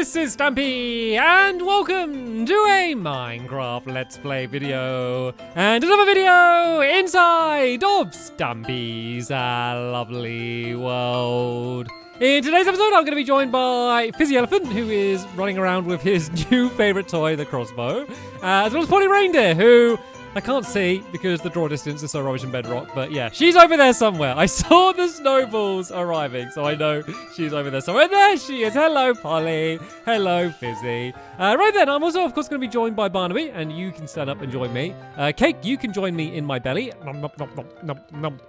this is Stampy, and welcome to a Minecraft Let's Play video, and another video inside of Stampy's lovely world. In today's episode, I'm going to be joined by Fizzy Elephant, who is running around with his new favourite toy, the crossbow, as well as Polly Reindeer, who I can't see because the draw distance is so rubbish in Bedrock, but yeah, she's over there somewhere. I saw the snowballs arriving, so I know she's over there somewhere. There she is. Hello, Polly. Hello, Fizzy. Right then, I'm also, of course, going to be joined by Barnaby, and you can stand up and join me. Cake, you can join me in my belly. Nom, nom, nom, nom, nom, nom.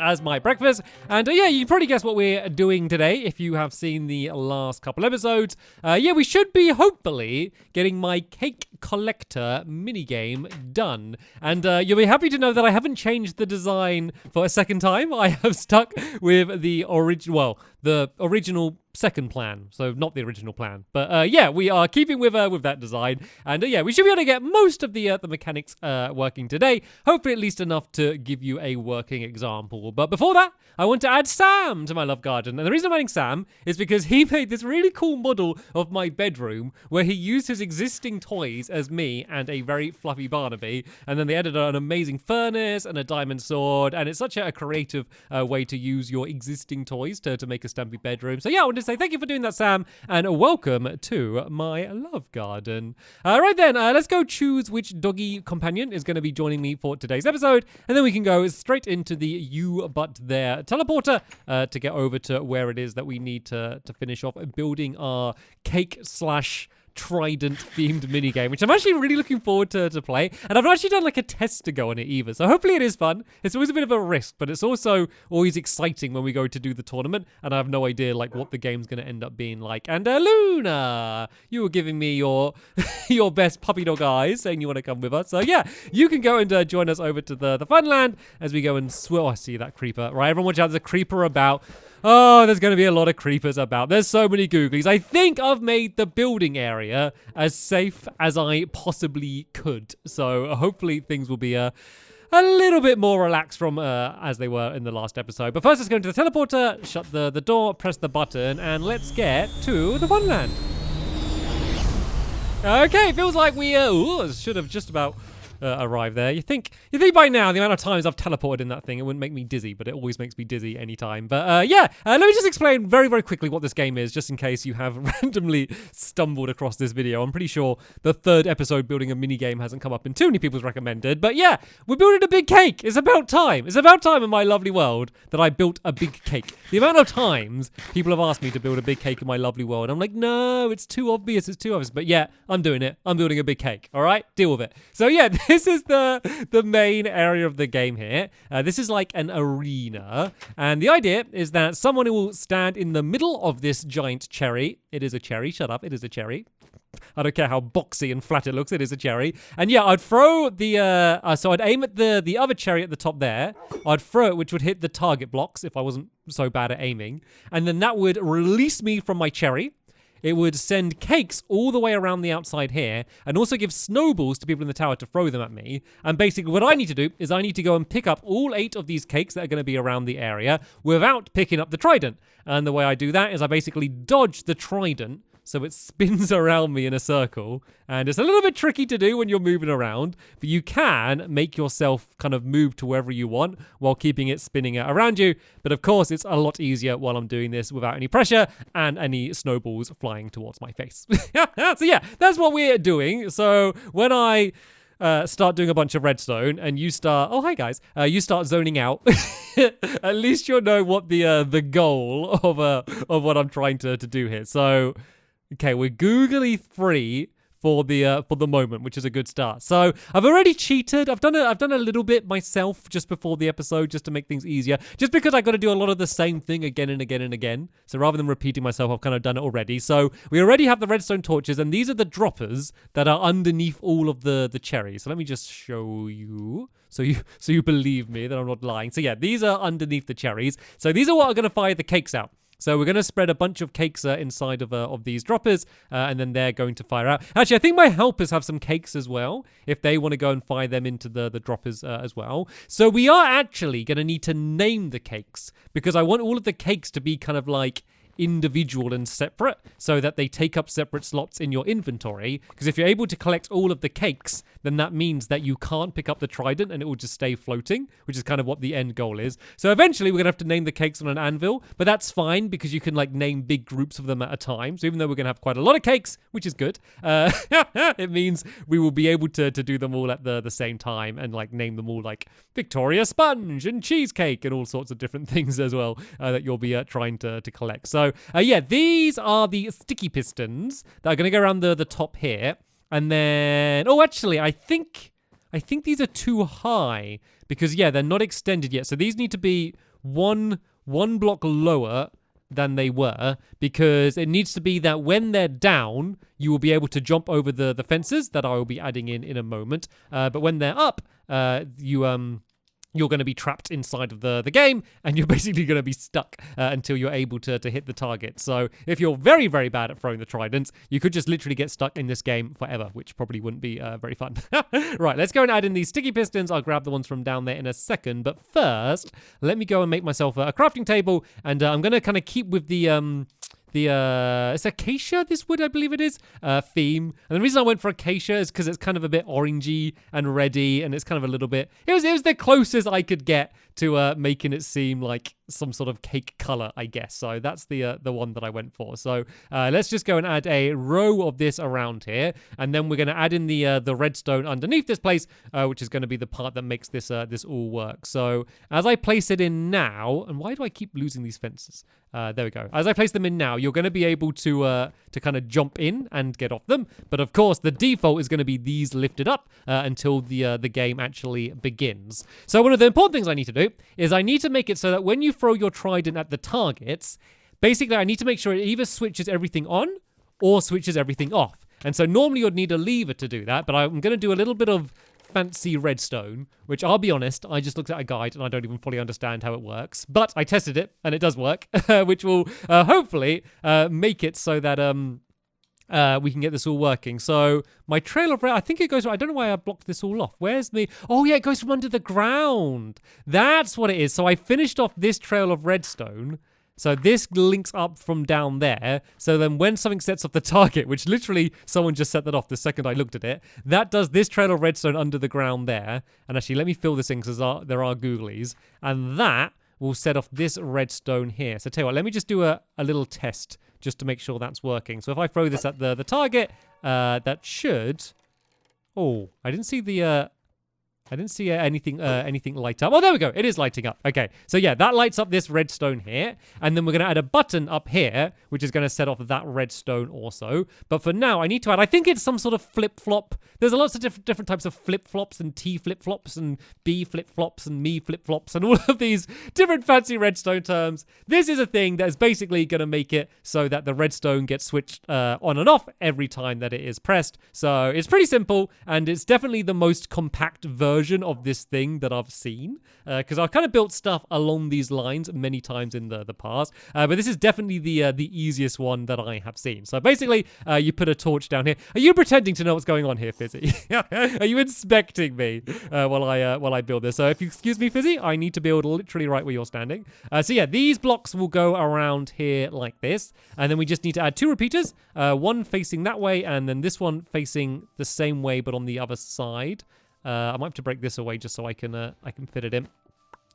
As my breakfast. And yeah, you can probably guess what we're doing today if you have seen the last couple episodes. Yeah, we should be hopefully getting my cake collector minigame done. And you'll be happy to know that I haven't changed the design for a second time. I have stuck with the original second plan, so not the original plan. But yeah, we are keeping with that design, and yeah, we should be able to get most of the mechanics working today. Hopefully, at least enough to give you a working example. But before that, I want to add Sam to my love garden, and the reason I'm adding Sam is because he made this really cool model of my bedroom where he used his existing toys as me and a very fluffy Barnaby, and then they added an amazing furnace and a diamond sword, and it's such a creative way to use your existing toys to make a Stampy bedroom. So yeah, I wanted to say thank you for doing that, Sam, and welcome to my love garden. Right then, let's go choose which doggy companion is going to be joining me for today's episode, and then we can go straight into the you but there teleporter to get over to where it is that we need to finish off building our cake slash trident themed minigame, which I'm actually really looking forward to play. And I've not actually done like a test to go on it either, so hopefully it is fun. It's always a bit of a risk, but it's also always exciting when we go to do the tournament, and I have no idea like what the game's going to end up being like. And Luna, you were giving me your your best puppy dog eyes, saying you want to come with us. So yeah, you can go and join us over to the fun land as we go and swim. Oh, I see that creeper. Right, everyone watch out, there's a creeper about. Oh, there's going to be a lot of creepers about. There's so many googlies. I think I've made the building area as safe as I possibly could. So hopefully things will be a little bit more relaxed from as they were in the last episode. But first, let's go into the teleporter, shut the door, press the button, and let's get to the fun land. Okay, feels like we should have just about arrive there. You think by now the amount of times I've teleported in that thing, it wouldn't make me dizzy, but it always makes me dizzy anytime. But yeah, let me just explain very, very quickly what this game is, just in case you have randomly stumbled across this video. I'm pretty sure the third episode building a mini game hasn't come up in too many people's recommended. But yeah, we're building a big cake. It's about time. It's about time in my lovely world that I built a big cake. The amount of times people have asked me to build a big cake in my lovely world, I'm like, no, it's too obvious. It's too obvious. But yeah, I'm doing it. I'm building a big cake. All right, deal with it. So yeah, this is the main area of the game here. This is like an arena, and the idea is that someone will stand in the middle of this giant cherry. It is a cherry. Shut up. It is a cherry. I don't care how boxy and flat it looks. It is a cherry. And yeah, I'd throw the so I'd aim at the other cherry at the top there. I'd throw it, which would hit the target blocks if I wasn't so bad at aiming, and then that would release me from my cherry. It would send cakes all the way around the outside here, and also give snowballs to people in the tower to throw them at me. And basically what I need to do is I need to go and pick up all 8 of these cakes that are going to be around the area without picking up the trident. And the way I do that is I basically dodge the trident, so it spins around me in a circle, and it's a little bit tricky to do when you're moving around, but you can make yourself kind of move to wherever you want while keeping it spinning around you. But of course, it's a lot easier while I'm doing this without any pressure and any snowballs flying towards my face. So yeah, that's what we're doing. So when I start doing a bunch of redstone and you start, oh hi guys, you start zoning out, at least you'll know what the goal of what I'm trying to do here. So okay, we're googly free for the moment, which is a good start. So I've already cheated. I've done a little bit myself just before the episode, just to make things easier. Just because I got to do a lot of the same thing again and again and again. So rather than repeating myself, I've kind of done it already. So we already have the redstone torches, and these are the droppers that are underneath all of the cherries. So let me just show you. So you believe me that I'm not lying. So yeah, these are underneath the cherries. So these are what are going to fire the cakes out. So we're going to spread a bunch of cakes inside of these droppers, and then they're going to fire out. Actually, I think my helpers have some cakes as well, if they want to go and fire them into the droppers as well. So we are actually going to need to name the cakes, because I want all of the cakes to be kind of like individual and separate so that they take up separate slots in your inventory. Because if you're able to collect all of the cakes, then that means that you can't pick up the trident and it will just stay floating, which is kind of what the end goal is. So eventually we're going to have to name the cakes on an anvil, but that's fine because you can like name big groups of them at a time. So even though we're going to have quite a lot of cakes, which is good, it means we will be able to do them all at the same time and like name them all like Victoria Sponge and Cheesecake and all sorts of different things as well that you'll be trying to collect. So yeah, these are the sticky pistons that are going to go around the top here. And then, oh, actually, I think these are too high because, yeah, they're not extended yet. So these need to be one block lower than they were because it needs to be that when they're down, you will be able to jump over the fences that I will be adding in a moment. But when they're up, you're going to be trapped inside of the game, and you're basically going to be stuck until you're able to hit the target. So if you're very, very bad at throwing the tridents, you could just literally get stuck in this game forever, which probably wouldn't be very fun. Right, let's go and add in these sticky pistons. I'll grab the ones from down there in a second. But first, let me go and make myself a crafting table, and I'm going to kind of keep with the it's acacia, this wood, I believe it is, theme. And the reason I went for acacia is because it's kind of a bit orangey and reddy, and it's kind of a little bit, it was the closest I could get to making it seem like some sort of cake color, I guess. So that's the one that I went for. So let's just go and add a row of this around here, and then we're going to add in the redstone underneath this place, which is going to be the part that makes this all work. So as I place it in now, and why do I keep losing these fences? There we go. As I place them in now, you're going to be able to kind of jump in and get off them. But of course, the default is going to be these lifted up until the game actually begins. So one of the important things I need to do is I need to make it so that when you throw your trident at the targets, basically I need to make sure it either switches everything on or switches everything off. And so normally you'd need a lever to do that, but I'm going to do a little bit of fancy redstone, which I'll be honest, I just looked at a guide and I don't even fully understand how it works, but I tested it and it does work, which will hopefully make it so that we can get this all working. So my trail of red, I think it goes, I don't know why I blocked this all off. Where's the, oh yeah, it goes from under the ground. That's what it is. So I finished off this trail of redstone. So this links up from down there. So then when something sets off the target, which literally someone just set that off the second I looked at it, that does this trail of redstone under the ground there. And actually, let me fill this in because there are googlies. And that will set off this redstone here. So tell you what, let me just do a little test just to make sure that's working. So if I throw this at the target, that should... Oh, I didn't see the... I didn't see anything light up. Oh, there we go. It is lighting up. Okay. So yeah, that lights up this redstone here. And then we're going to add a button up here, which is going to set off that redstone also. But for now, I need to add, I think it's some sort of flip-flop. There's lots of different types of flip-flops and T flip-flops and B flip-flops and me flip-flops and all of these different fancy redstone terms. This is a thing that is basically going to make it so that the redstone gets switched on and off every time that it is pressed. So it's pretty simple, and it's definitely the most compact version of this thing that I've seen, because I've kind of built stuff along these lines many times in the past, but this is definitely the easiest one that I have seen. So basically, you put a torch down here. Are you pretending to know what's going on here, Fizzy? Are you inspecting me while I build this? So if you excuse me, Fizzy, I need to build literally right where you're standing. So yeah, these blocks will go around here like this, and then we just need to add 2 repeaters, one facing that way, and then this one facing the same way but on the other side. I might have to break this away just so I can fit it in.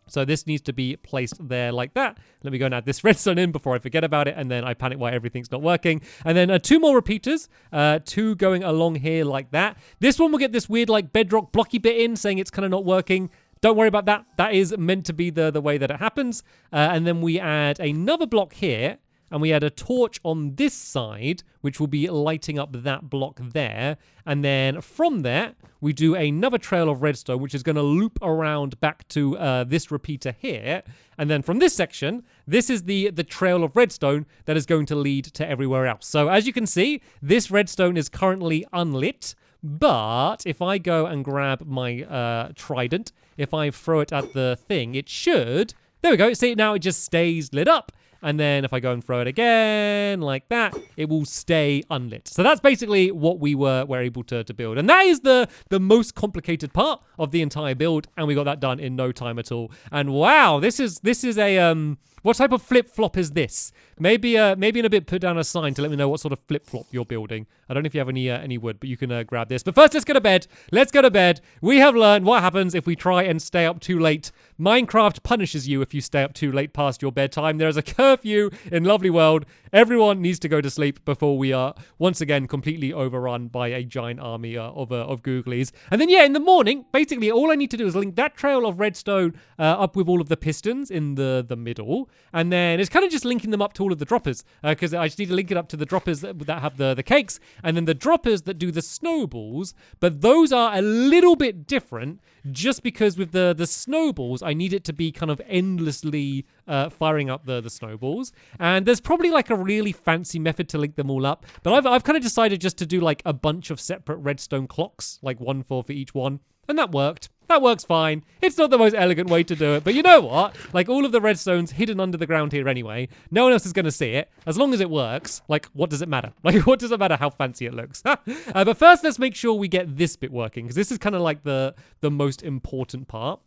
So this needs to be placed there like that. Let me go and add this redstone in before I forget about it, and then I panic why everything's not working. And then 2 more repeaters, 2 going along here like that. This one will get this weird like bedrock blocky bit in, saying it's kind of not working. Don't worry about that. That is meant to be the way that it happens. And then we add another block here, and we add a torch on this side, which will be lighting up that block there. And then from there, we do another trail of redstone, which is going to loop around back to this repeater here. And then from this section, this is the trail of redstone that is going to lead to everywhere else. So as you can see, this redstone is currently unlit. But if I go and grab my trident, if I throw it at the thing, it should... There we go. See, now it just stays lit up. And then if I go and throw it again like that, it will stay unlit. So that's basically what we were able to build. And that is the most complicated part of the entire build. And we got that done in no time at all. And wow, this is a... What type of flip-flop is this? Maybe in a bit put down a sign to let me know what sort of flip-flop you're building. I don't know if you have any wood, but you can grab this. But first, let's go to bed. Let's go to bed. We have learned what happens if we try and stay up too late. Minecraft punishes you if you stay up too late past your bedtime. There is a curfew in Lovely World. Everyone needs to go to sleep before we are once again completely overrun by a giant army of googlies. And then, yeah, in the morning, basically all I need to do is link that trail of redstone up with all of the pistons in the middle. And then it's kind of just linking them up to all of the droppers, because I just need to link it up to the droppers that have the cakes, and then the droppers that do the snowballs. But those are a little bit different, just because with the snowballs, I need it to be kind of endlessly firing up the snowballs. And there's probably like a really fancy method to link them all up. But I've kind of decided just to do like a bunch of separate redstone clocks, like one for each one. And that worked. That works fine. It's not the most elegant way to do it, but you know what? Like, all of the redstone's hidden under the ground here anyway. No one else is going to see it. As long as it works, like, what does it matter? Like, what does it matter how fancy it looks? But first, let's make sure we get this bit working, because this is kind of like the most important part.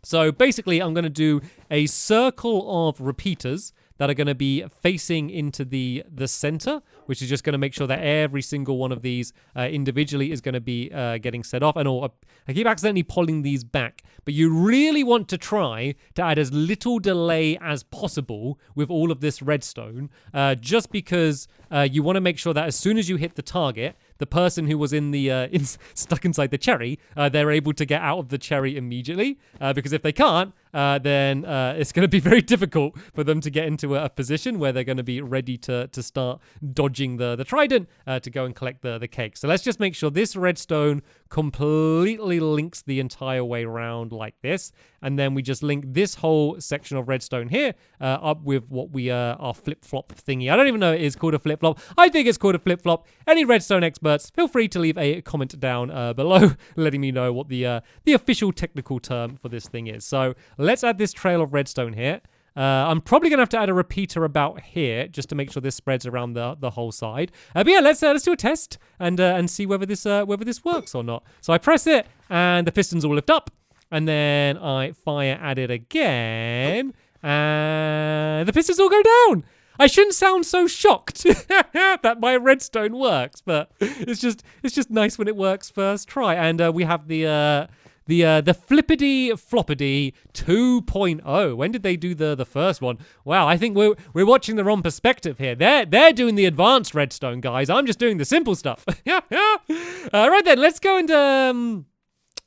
So basically, I'm going to do a circle of repeaters that are going to be facing into the center, which is just going to make sure that every single one of these individually is going to be getting set off. And I keep accidentally pulling these back, but you really want to try to add as little delay as possible with all of this redstone, just because you want to make sure that as soon as you hit the target, the person who was in the stuck inside the cherry, they're able to get out of the cherry immediately, because if they can't, then it's going to be very difficult for them to get into a position where they're going to be ready to start dodging the trident to go and collect the cake. So let's just make sure this redstone completely links the entire way around like this, and then we just link this whole section of redstone here up with what we our flip-flop thingy. I don't even know it is called a flip-flop. I think it's called a flip-flop. Any redstone experts, feel free to leave a comment down below letting me know what the official technical term for this thing is. So let's add this trail of redstone here. I'm probably going to have to add a repeater about here just to make sure this spreads around the whole side. But yeah, let's do a test and see whether this works or not. So I press it and the pistons all lift up, and then I fire at it again and the pistons all go down. I shouldn't sound so shocked that my redstone works, but it's just nice when it works first try. And we have the Flippity Floppady 2.0. When did they do the first one? Wow, I think we're watching the wrong perspective here. They're doing the advanced redstone, guys. I'm just doing the simple stuff. Right then, let's go and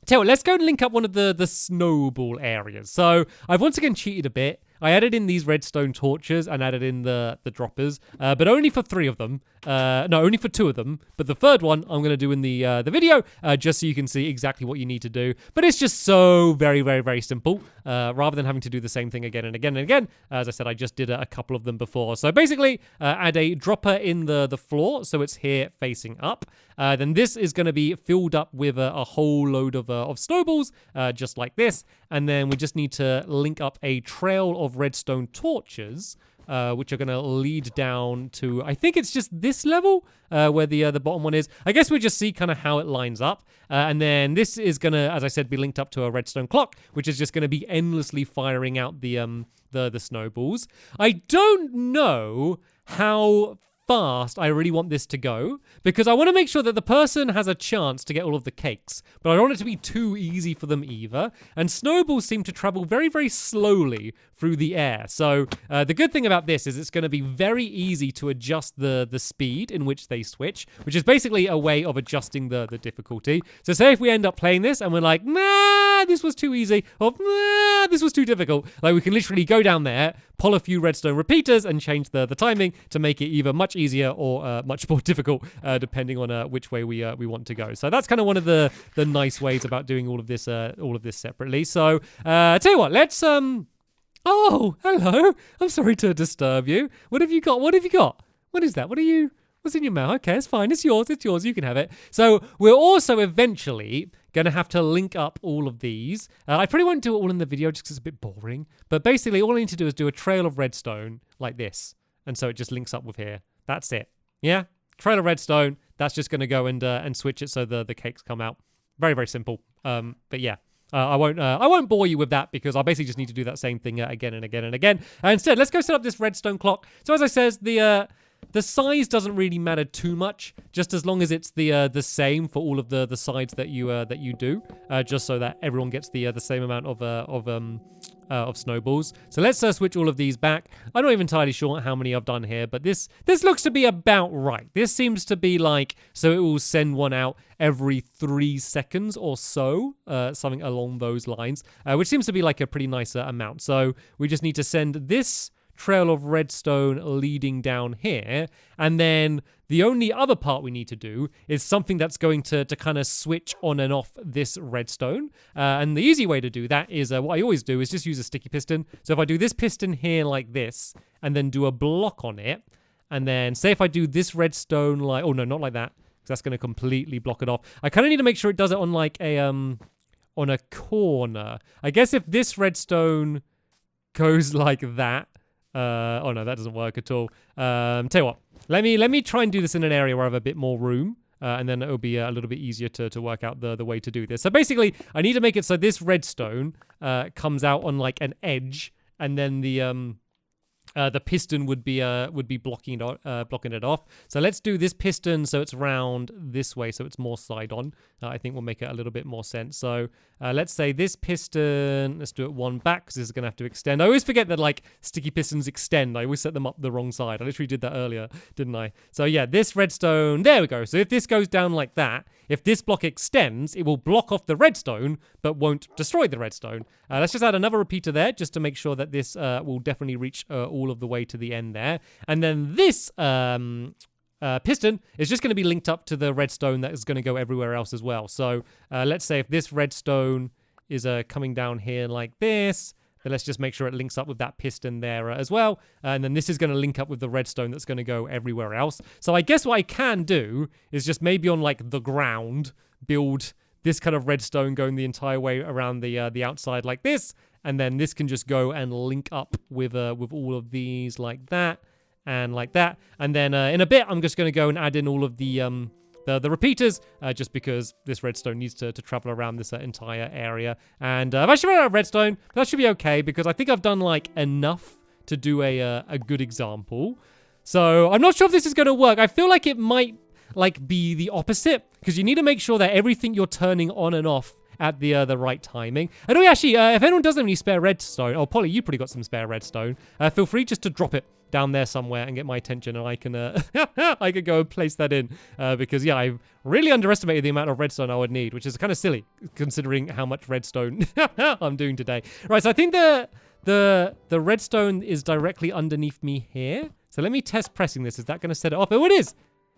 tell you what, let's go and link up one of the snowball areas. So I've once again cheated a bit. I added in these redstone torches and added in the droppers, but only for 3 of them. No, only for 2 of them. But the third one I'm going to do in the video, just so you can see exactly what you need to do. But it's just so very, very, very simple. Rather than having to do the same thing again and again and again. As I said, I just did a couple of them before. So basically, add a dropper in the floor, so it's here facing up. Then this is going to be filled up with a whole load of snowballs, just like this. And then we just need to link up a trail of redstone torches, which are going to lead down to, I think it's just this level, where the bottom one is. I guess we'll just see kind of how it lines up. And then this is going to, as I said, be linked up to a redstone clock, which is just going to be endlessly firing out the snowballs. I don't know how fast I really want this to go, because I want to make sure that the person has a chance to get all of the cakes, but I don't want it to be too easy for them either. And snowballs seem to travel very, very slowly through the air. So the good thing about this is it's going to be very easy to adjust the speed in which they switch, which is basically a way of adjusting the difficulty. So say if we end up playing this and we're like, nah, this was too easy, or nah, this was too difficult, like we can literally go down there, pull a few redstone repeaters and change the timing to make it either much easier or much more difficult, depending on which way we want to go. So that's kind of one of the nice ways about doing all of this separately. So tell you what, let's oh, hello. I'm sorry to disturb you. What have you got? What have you got? What is that? What's in your mouth? Okay, it's fine. It's yours. It's yours. You can have it. So we're also eventually going to have to link up all of these. I probably won't do it all in the video just because it's a bit boring. But basically, all I need to do is do a trail of redstone like this. And so it just links up with here. That's it. Yeah? Trail of redstone. That's just going to go and switch it so the cakes come out. Very, very simple. But yeah. I won't bore you with that because I basically just need to do that same thing again and again and again. Instead, let's go set up this redstone clock. So as I says, the size doesn't really matter too much, just as long as it's the same for all of the sides that you do, just so that everyone gets the same amount of snowballs. So let's switch all of these back. I'm not even entirely sure how many I've done here, but this looks to be about right. This seems to be like, so it will send one out every 3 seconds or so, something along those lines, which seems to be like a pretty nice amount. So we just need to send this trail of redstone leading down here, and then the only other part we need to do is something that's going to kind of switch on and off this redstone, and the easy way to do that is what I always do is just use a sticky piston. So if I do this piston here like this and then do a block on it, and then say if I do this redstone like, oh no, not like that, because that's going to completely block it off. I kind of need to make sure it does it on like a on a corner. I guess if this redstone goes like that, oh no, that doesn't work at all. Tell you what, let me try and do this in an area where I have a bit more room, and then it'll be a little bit easier to work out the way to do this. So basically, I need to make it so this redstone comes out on like an edge, and then the piston would be blocking it off. So let's do this piston so it's round this way, so it's more side on. I think will make it a little bit more sense. So let's say this piston, let's do it one back because this is going to have to extend. I always forget that like sticky pistons extend. I always set them up the wrong side. I literally did that earlier, didn't I? So yeah, this redstone, there we go. So if this goes down like that, if this block extends, it will block off the redstone, but won't destroy the redstone. Let's just add another repeater there, just to make sure that this will definitely reach all of the way to the end there. And then this piston is just going to be linked up to the redstone that is going to go everywhere else as well. So let's say if this redstone is coming down here like this, then let's just make sure it links up with that piston there as well. And then this is going to link up with the redstone that's going to go everywhere else. So I guess what I can do is just maybe on like the ground, build this kind of redstone going the entire way around the outside like this. And then this can just go and link up with all of these like that and like that. And then in a bit, I'm just going to go and add in all of the repeaters, just because this redstone needs to travel around this entire area. And I've actually run out of redstone, but that should be okay because I think I've done like enough to do a good example. So I'm not sure if this is going to work. I feel like it might like be the opposite because you need to make sure that everything you're turning on and off at the right timing. And actually, if anyone doesn't have any spare redstone, oh Polly, you probably got some spare redstone. Feel free just to drop it down there somewhere and get my attention, and I can I could go and place that in because yeah, I really underestimated the amount of redstone I would need, which is kind of silly considering how much redstone I'm doing today. Right, so I think the redstone is directly underneath me here. So let me test pressing this. Is that going to set it off? Oh, it is.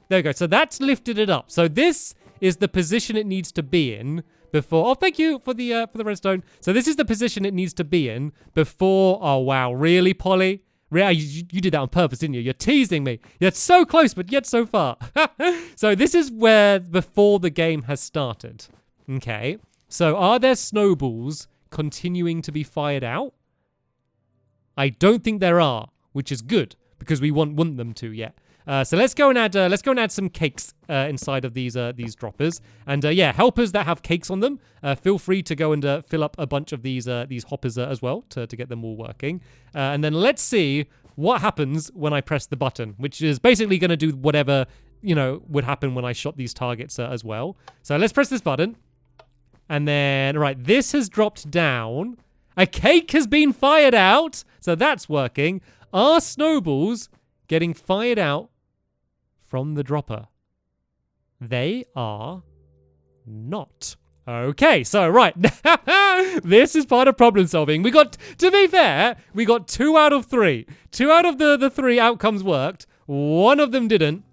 There we go. So that's lifted it up. So this is the position it needs to be in before. Oh, thank you for the redstone. So this is the position it needs to be in before. Oh wow, really, Polly? Really, you did that on purpose, didn't you? You're teasing me. You're so close, but yet so far. So this is where before the game has started. Okay. So are there snowballs continuing to be fired out? I don't think there are, which is good because we want them to yet. So let's go and add some cakes inside of these droppers, and yeah, helpers that have cakes on them. Feel free to go and fill up a bunch of these hoppers as well to get them all working. And then let's see what happens when I press the button, which is basically going to do whatever would happen when I shot these targets as well. So let's press this button, and then right, this has dropped down. A cake has been fired out, so that's working. Are snowballs getting fired out from the dropper? They are not. Okay, so right. This is part of problem solving. To be fair, we got 2 out of 3. 2 out of the 3 outcomes worked. 1 of them didn't.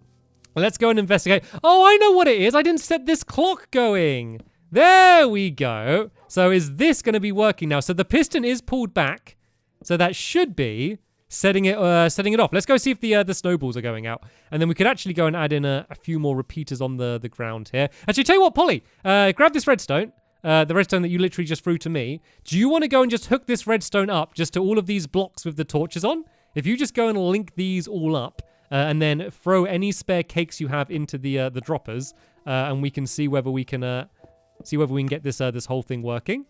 Let's go and investigate. Oh, I know what it is. I didn't set this clock going. There we go. So is this going to be working now? So the piston is pulled back. So that should be setting it off. Let's go see if the snowballs are going out, and then we could actually go and add in a few more repeaters on the ground here. Actually, tell you what, Polly, grab this redstone, the redstone that you literally just threw to me. Do you want to go and just hook this redstone up just to all of these blocks with the torches on? If you just go and link these all up, and then throw any spare cakes you have into the droppers, and we can see whether we can get this whole thing working.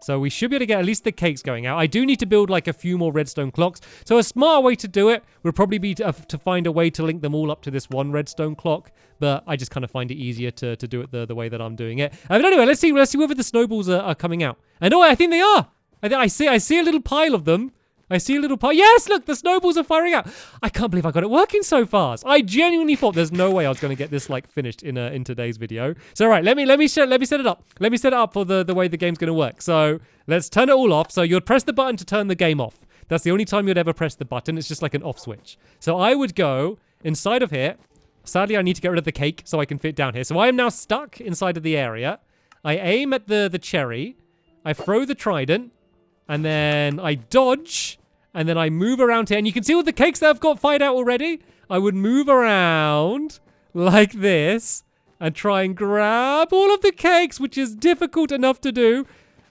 So we should be able to get at least the cakes going out. I do need to build like a few more redstone clocks. So a smart way to do it would probably be to find a way to link them all up to this one redstone clock. But I just kind of find it easier to do it the way that I'm doing it. But anyway, let's see whether the snowballs are coming out. And oh, I think they are. I see a little pile of them. I see a little pile. Yes, look, the snowballs are firing out. I can't believe I got it working so fast. I genuinely thought there's no way I was going to get this like finished in today's video. So right, let me set it up. Let me set it up for the way the game's going to work. So let's turn it all off. So you'd press the button to turn the game off. That's the only time you'd ever press the button. It's just like an off switch. So I would go inside of here. Sadly, I need to get rid of the cake so I can fit down here. So I am now stuck inside of the area. I aim at the cherry. I throw the trident. And then I dodge. And then I move around here. And you can see all the cakes that I've got fired out already. I would move around like this. And try and grab all of the cakes, which is difficult enough to do.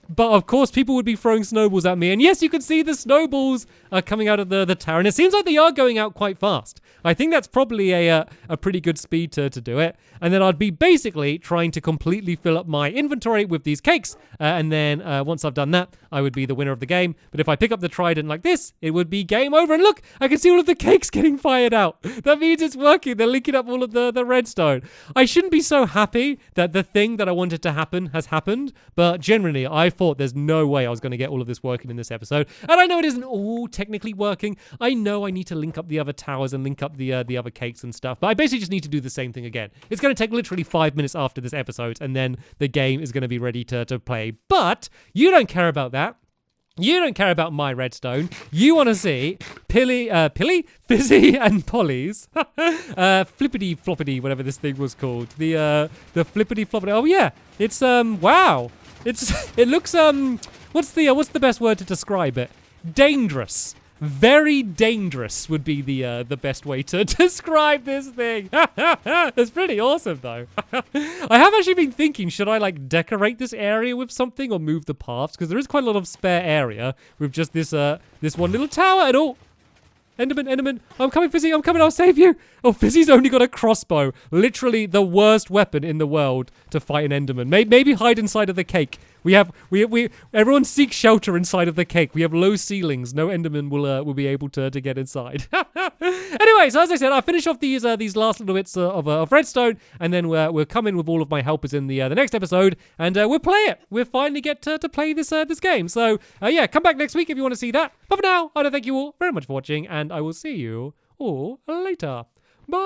But of course, people would be throwing snowballs at me. And yes, you can see the snowballs are coming out of the tower. And it seems like they are going out quite fast. I think that's probably a pretty good speed to do it. And then I'd be basically trying to completely fill up my inventory with these cakes. And then once I've done that, I would be the winner of the game. But if I pick up the trident like this, it would be game over. And look, I can see all of the cakes getting fired out. That means it's working. They're linking up all of the redstone. I shouldn't be so happy that the thing that I wanted to happen has happened. But generally, I thought there's no way I was going to get all of this working in this episode. And I know it isn't all technically working. I know I need to link up the other towers and link up the other cakes and stuff. But I basically just need to do the same thing again. It's going to take literally 5 minutes after this episode, and then the game is going to be ready to play. But you don't care about that. You don't care about my redstone. You want to see Pilly, Fizzy, and Polly's Flippity Floppity, whatever this thing was called. The Flippity Floppity. Oh yeah, it's wow. It looks what's the best word to describe it? Dangerous. Very dangerous would be the best way to describe this thing. It's pretty awesome though. I have actually been thinking, should I like decorate this area with something or move the paths? Because there is quite a lot of spare area with just this one little tower and all. Enderman, I'm coming, Fizzy, I'm coming, I'll save you. Oh, Fizzy's only got a crossbow. Literally the worst weapon in the world to fight an Enderman. Maybe hide inside of the cake. Everyone seeks shelter inside of the cake. We have low ceilings. No Enderman will be able to get inside. Anyway, so as I said, I'll finish off these last little bits of redstone, and then we'll come in with all of my helpers in the next episode, and we'll play it. We'll finally get to play this game. So yeah, come back next week if you want to see that. But for now, I want to thank you all very much for watching, and I will see you all later. Bye.